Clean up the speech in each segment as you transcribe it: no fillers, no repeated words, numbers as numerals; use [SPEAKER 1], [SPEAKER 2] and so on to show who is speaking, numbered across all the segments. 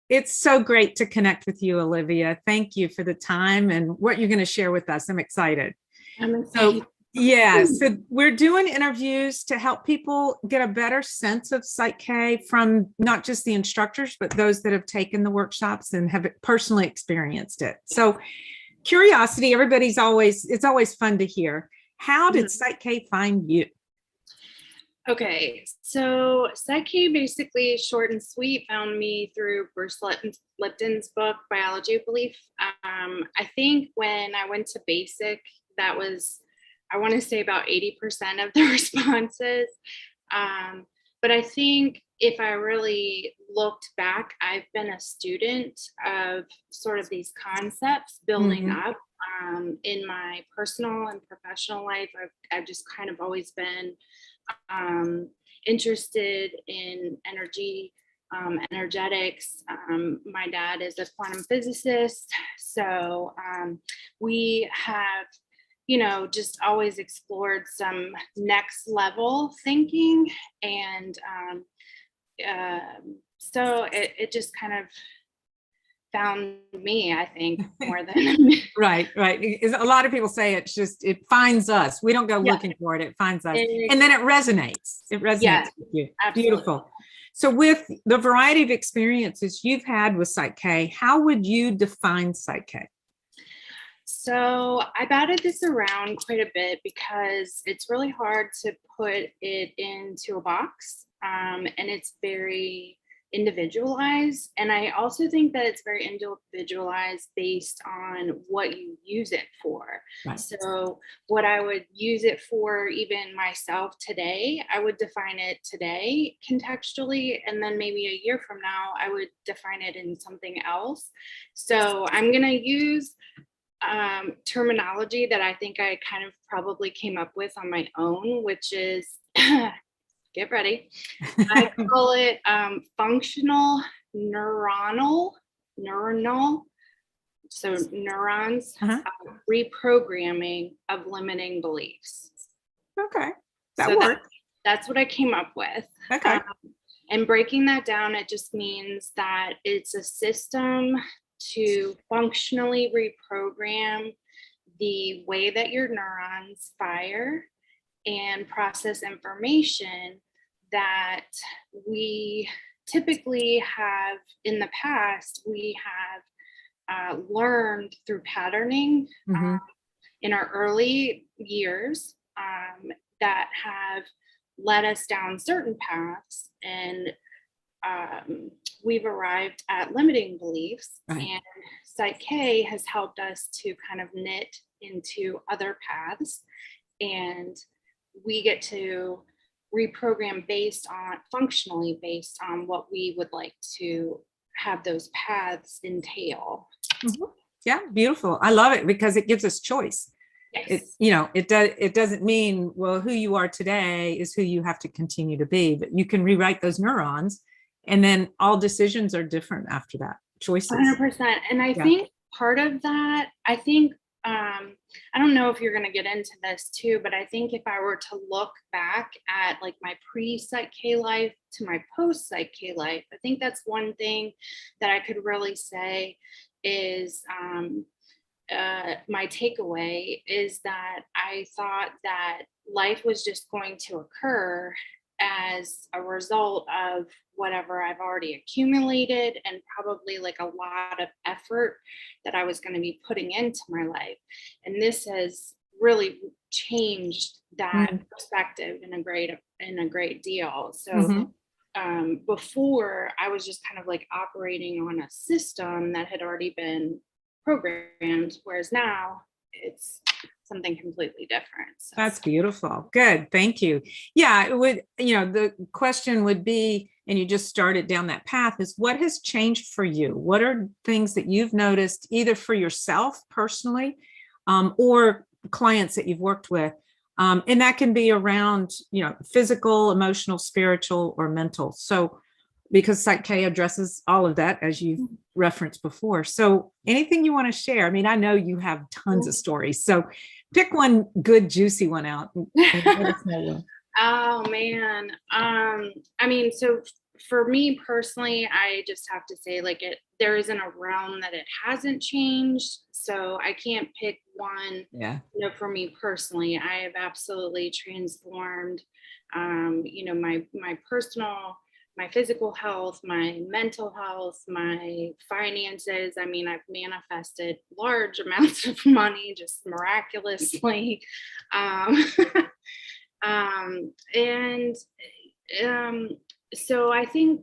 [SPEAKER 1] It's so great to connect with you, Olivia. Thank you for the time and what you're going to share with us. I'm excited.
[SPEAKER 2] I'm
[SPEAKER 1] So,
[SPEAKER 2] excited.
[SPEAKER 1] yeah, so we're doing interviews to help people get a better sense of PSYCH-K from not just the instructors, but those that have taken the workshops and have personally experienced it. So, curiosity, it's always fun to hear. How did PSYCH-K find you?
[SPEAKER 2] Okay, so PSYCH-K basically, short and sweet, found me through Bruce Lipton's book, Biology of Belief. I think when I went to basic, that was, I want to say about 80% of the responses. But I think if I really looked back, I've been a student of sort of these concepts building up in my personal and professional life. I've just kind of always been interested in energy, energetics. My dad is a quantum physicist. So we have, just always explored some next level thinking. And so it just kind of found me, I think, more than
[SPEAKER 1] Right. A lot of people say it finds us. We don't go looking for it. It finds us. And then it resonates. It resonates with you.
[SPEAKER 2] Absolutely.
[SPEAKER 1] Beautiful. So with the variety of experiences you've had with PSYCH-K, how would you define PSYCH-K?
[SPEAKER 2] So I batted this around quite a bit because it's really hard to put it into a box, and it's very individualized. And I also think that it's very individualized based on what you use it for. Right. So what I would use it for, even myself today, I would define it today contextually, and then maybe a year from now, I would define it in something else. So I'm going to use terminology that I think I kind of probably came up with on my own, which is get ready. I call it functional neuronal, so neurons, reprogramming of limiting beliefs.
[SPEAKER 1] Okay, that works.
[SPEAKER 2] That's what I came up with.
[SPEAKER 1] Okay.
[SPEAKER 2] And breaking that down, it just means that it's a system to functionally reprogram the way that your neurons fire and process information that we typically have in the past, we have learned through patterning in our early years that have led us down certain paths, and we've arrived at limiting beliefs. Right. And PSYCH-K has helped us to kind of knit into other paths, and we get to reprogram functionally based on what we would like to have those paths entail.
[SPEAKER 1] Yeah, beautiful. I love it because it gives us choice. Yes. It doesn't mean, well, who you are today is who you have to continue to be, but you can rewrite those neurons, and then all decisions are different after that. Choices.
[SPEAKER 2] 100%. And I think part of that, I don't know if you're going to get into this too, but I think if I were to look back at like my pre-PSYCH-K life to my post-PSYCH-K life, I think that's one thing that I could really say is my takeaway is that I thought that life was just going to occur as a result of whatever I've already accumulated, and probably like a lot of effort that I was going to be putting into my life. And this has really changed that perspective in a great deal. So before, I was just kind of like operating on a system that had already been programmed, whereas now it's something completely different. So.
[SPEAKER 1] That's beautiful. Good. Thank you. Yeah, it would, the question would be, and you just started down that path, is what has changed for you? What are things that you've noticed either for yourself personally or clients that you've worked with? And that can be around, physical, emotional, spiritual, or mental. So because PSYCH-K addresses all of that, as you referenced before. So anything you want to share? I mean, I know you have tons of stories. So pick one good, juicy one out. And let us know.
[SPEAKER 2] Oh, man. I mean, so for me personally, I just have to say, like, there isn't a realm that it hasn't changed. So I can't pick one.
[SPEAKER 1] Yeah.
[SPEAKER 2] For me personally, I have absolutely transformed, my physical health, my mental health, my finances. I mean, I've manifested large amounts of money just miraculously. Um, and so I think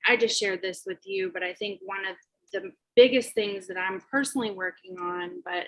[SPEAKER 2] I just shared this with you, but I think one of the biggest things that I'm personally working on, but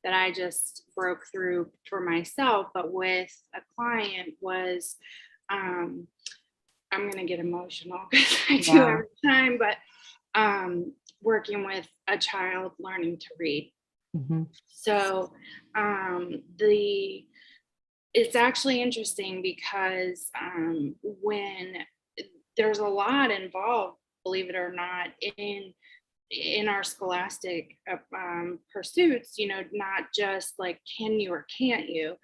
[SPEAKER 2] that I just broke through for myself, but with a client was, I'm going to get emotional because I do every time, but working with a child learning to read.
[SPEAKER 1] Mm-hmm.
[SPEAKER 2] So it's actually interesting because when there's a lot involved, believe it or not, in our scholastic pursuits, not just like can you or can't you.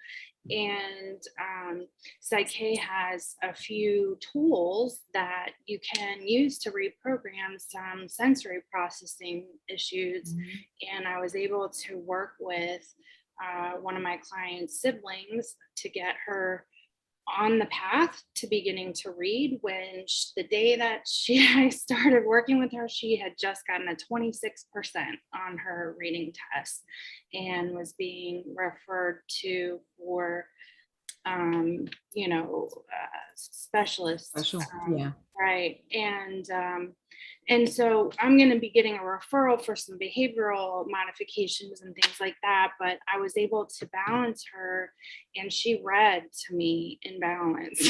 [SPEAKER 2] And PSYCH-K has a few tools that you can use to reprogram some sensory processing issues. Mm-hmm. And I was able to work with one of my client's siblings to get her on the path to beginning to read. When the day that I started working with her, she had just gotten a 26% on her reading test and was being referred to for specialists.
[SPEAKER 1] Yeah.
[SPEAKER 2] Right. And so I'm going to be getting a referral for some behavioral modifications and things like that. But I was able to balance her, and she read to me in balance.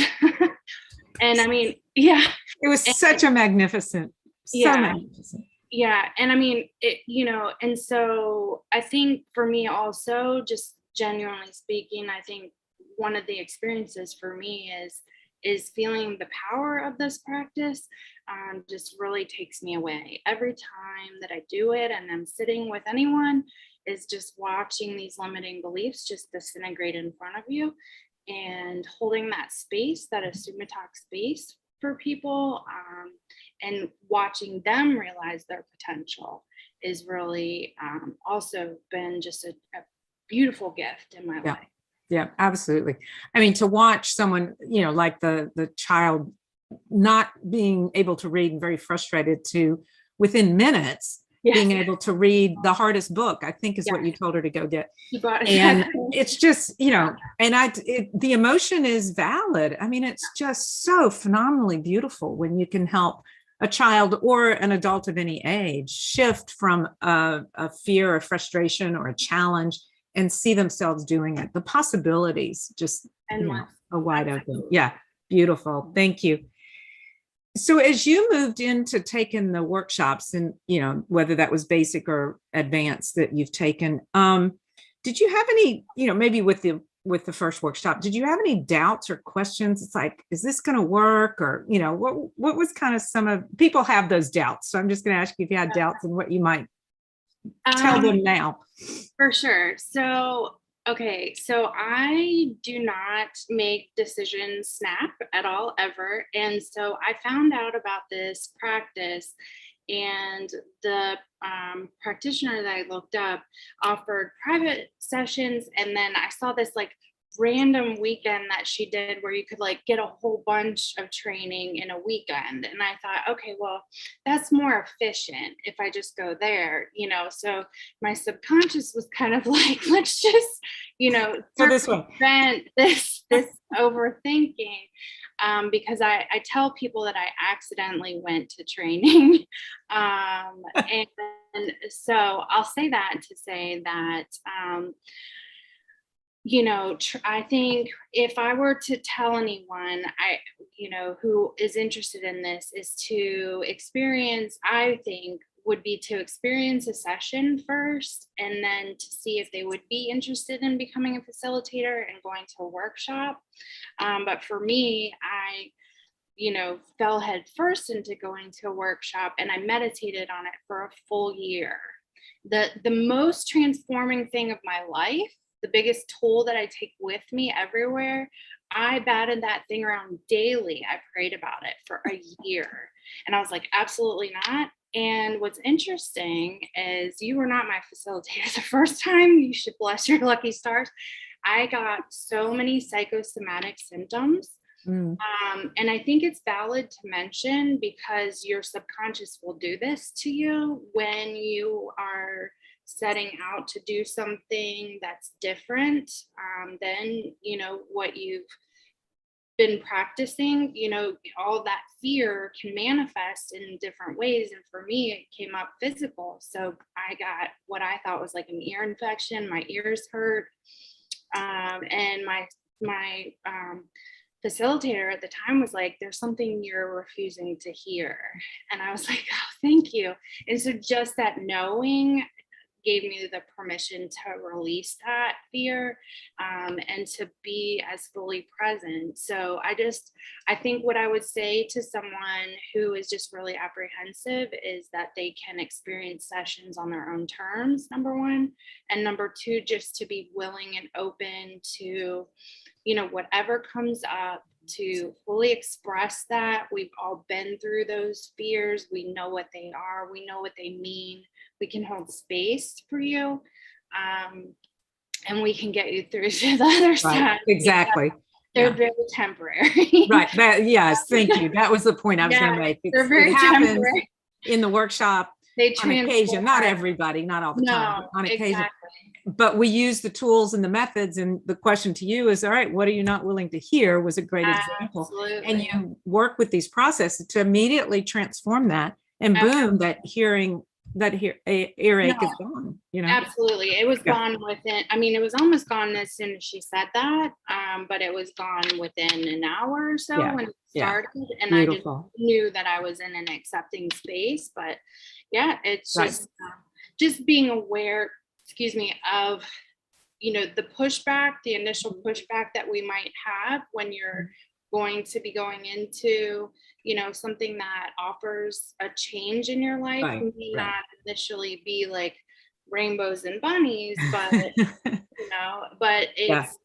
[SPEAKER 2] And I mean, yeah.
[SPEAKER 1] It was such a magnificent, magnificent.
[SPEAKER 2] Yeah. And I mean, and so I think for me also, just genuinely speaking, I think one of the experiences for me is feeling the power of this practice. Just really takes me away every time that I do it, and I'm sitting with anyone, is just watching these limiting beliefs just disintegrate in front of you, and holding that space, that assumatog space for people, and watching them realize their potential is really also been just a beautiful gift in my life.
[SPEAKER 1] Yeah, absolutely. I mean, to watch someone, like the child not being able to read and very frustrated, to within minutes being able to read the hardest book, I think is what you told her to go get. And it's just, and the emotion is valid. I mean, it's just so phenomenally beautiful when you can help a child or an adult of any age shift from a fear or frustration or a challenge and see themselves doing it. The possibilities just are wide open. Yeah, beautiful. Thank you. So as you moved into taking the workshops, and whether that was basic or advanced that you've taken, did you have any, maybe with the first workshop, did you have any doubts or questions? It's like, is this going to work? Or, what was kind of some of, people have those doubts. So I'm just going to ask you if you had doubts and what you might tell them now.
[SPEAKER 2] For sure. So, okay. So I do not make decisions snap at all, ever. And so I found out about this practice, and the practitioner that I looked up offered private sessions. And then I saw this like random weekend that she did where you could like get a whole bunch of training in a weekend. And I thought, okay, well, that's more efficient if I just go there, so my subconscious was kind of like, let's just, prevent this overthinking. Because I tell people that I accidentally went to training. And so I'll say that to say that, I think if I were to tell anyone, who is interested in this, is to experience, I think would be to experience a session first, and then to see if they would be interested in becoming a facilitator and going to a workshop. But for me, I fell head first into going to a workshop, and I meditated on it for a full year. The most transforming thing of my life, the biggest tool that I take with me everywhere, I batted that thing around daily. I prayed about it for a year. And I was like, absolutely not. And what's interesting is you were not my facilitator the first time. You should bless your lucky stars. I got so many psychosomatic symptoms. And I think it's valid to mention, because your subconscious will do this to you when you are setting out to do something that's different than, you know, what you've been practicing. You know, all that fear can manifest in different ways. And for me, it came up physical. So I got what I thought was like an ear infection. My ears hurt. And my facilitator at the time was like, there's something you're refusing to hear. And I was like, oh, thank you. And so just that knowing gave me the permission to release that fear and to be as fully present. So I think what I would say to someone who is just really apprehensive is that they can experience sessions on their own terms, number one. And number two, just to be willing and open to, you know, whatever comes up, to fully express that. We've all been through those fears. We know what they are. We know what they mean. We can hold space for you. And we can get you through to the other side.
[SPEAKER 1] Exactly.
[SPEAKER 2] They're very temporary.
[SPEAKER 1] Right. Yes. Thank you. That was the point I was going to make.
[SPEAKER 2] They're very temporary.
[SPEAKER 1] In the workshop on occasion, not everybody, not all the time, but on occasion. Exactly. But we use the tools and the methods. And the question to you is, all right, what are you not willing to hear was a great example.
[SPEAKER 2] Absolutely.
[SPEAKER 1] And you work with these processes to immediately transform that. And boom, that earache is gone. You know?
[SPEAKER 2] Absolutely. It was gone within, I mean, it was almost gone as soon as she said that, but it was gone within an hour or so when it started. And beautiful. I just knew that I was in an accepting space. But yeah, it's just being aware, of, you know, the pushback, the initial pushback that we might have when you're going to be going into, you know, something that offers a change in your life. May not initially be like rainbows and bunnies, but you know, but it's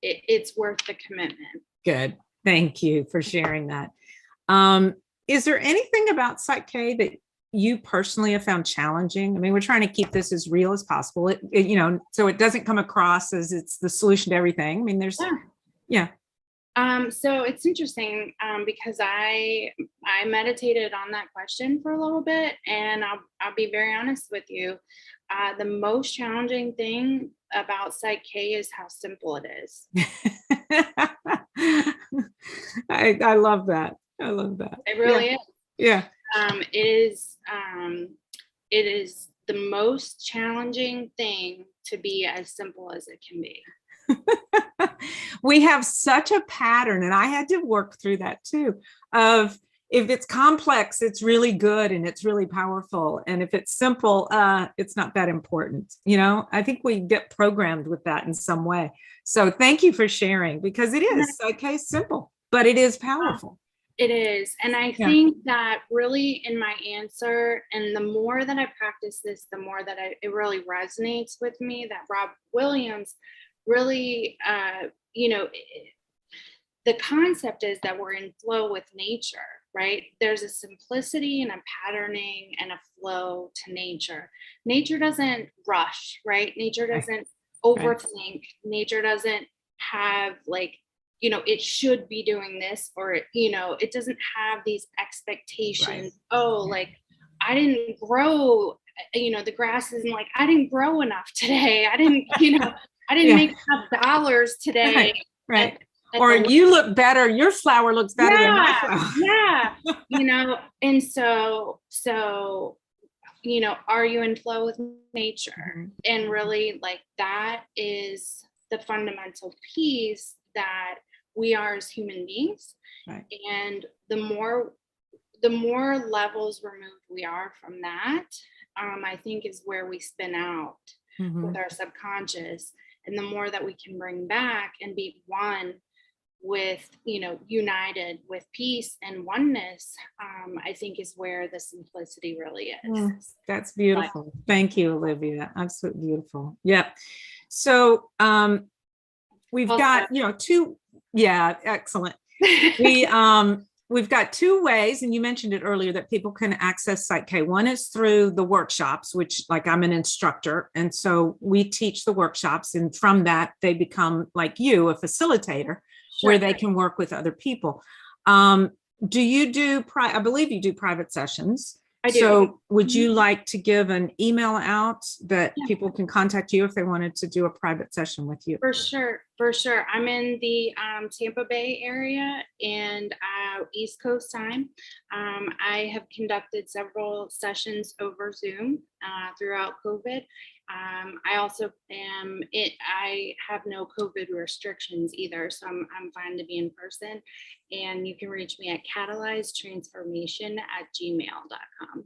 [SPEAKER 2] it's worth the commitment.
[SPEAKER 1] Good. Thank you for sharing that. Is there anything about PSYCH-K that you personally have found challenging? I mean, we're trying to keep this as real as possible, you know, so it doesn't come across as it's the solution to everything. I mean, there's,
[SPEAKER 2] so it's interesting because I meditated on that question for a little bit, and I'll be very honest with you. The most challenging thing about PSYCH-K is how simple it is.
[SPEAKER 1] I love that. I love that.
[SPEAKER 2] It really is.
[SPEAKER 1] Yeah.
[SPEAKER 2] It is the most challenging thing to be as simple as it can be.
[SPEAKER 1] We have such a pattern, and I had to work through that too, of if it's complex, it's really good and it's really powerful. And if it's simple, it's not that important. You know, I think we get programmed with that in some way. So thank you for sharing, because it is okay, simple, but it is powerful.
[SPEAKER 2] It is. And I think that really in my answer, and the more that I practice this, the more that it really resonates with me, that Rob Williams really, you know, the concept is that we're in flow with nature, right? There's a simplicity and a patterning and a flow to nature. Nature doesn't rush, right? Nature doesn't overthink. Nature doesn't have like, you know, it should be doing this, or, you know, it doesn't have these expectations. Oh, like I didn't grow, you know, the grass isn't like, I didn't grow enough today. I didn't, you know, I didn't make enough dollars today.
[SPEAKER 1] Right. Or you look better, your flower looks better than my flower.
[SPEAKER 2] You know, and so, you know, are you in flow with nature? And really, like, that is the fundamental piece that we are as human beings. And the more levels removed we are from that, I think is where we spin out with our subconscious. And the more that we can bring back and be one with, you know, united with peace and oneness, I think is where the simplicity really is.
[SPEAKER 1] That's beautiful. Thank you, Olivia. Absolutely beautiful. Yeah. So we've got, you know, two Yeah, excellent. We've got two ways, and you mentioned it earlier, that people can access PSYCH-K. One is through the workshops, which, like, I'm an instructor, and so we teach the workshops, and from that they become, like you, a facilitator, where
[SPEAKER 2] Sure.
[SPEAKER 1] they can work with other people. Do you do, I believe you do private sessions.
[SPEAKER 2] I do.
[SPEAKER 1] So would you like to give an email out that
[SPEAKER 2] Yeah.
[SPEAKER 1] people can contact you if they wanted to do a private session with you?
[SPEAKER 2] For sure, for sure. I'm in the Tampa Bay area and East Coast time. I have conducted several sessions over Zoom throughout COVID. I also am I have no COVID restrictions either, so I'm fine to be in person. And you can reach me at CatalyzedTransformation@gmail.com.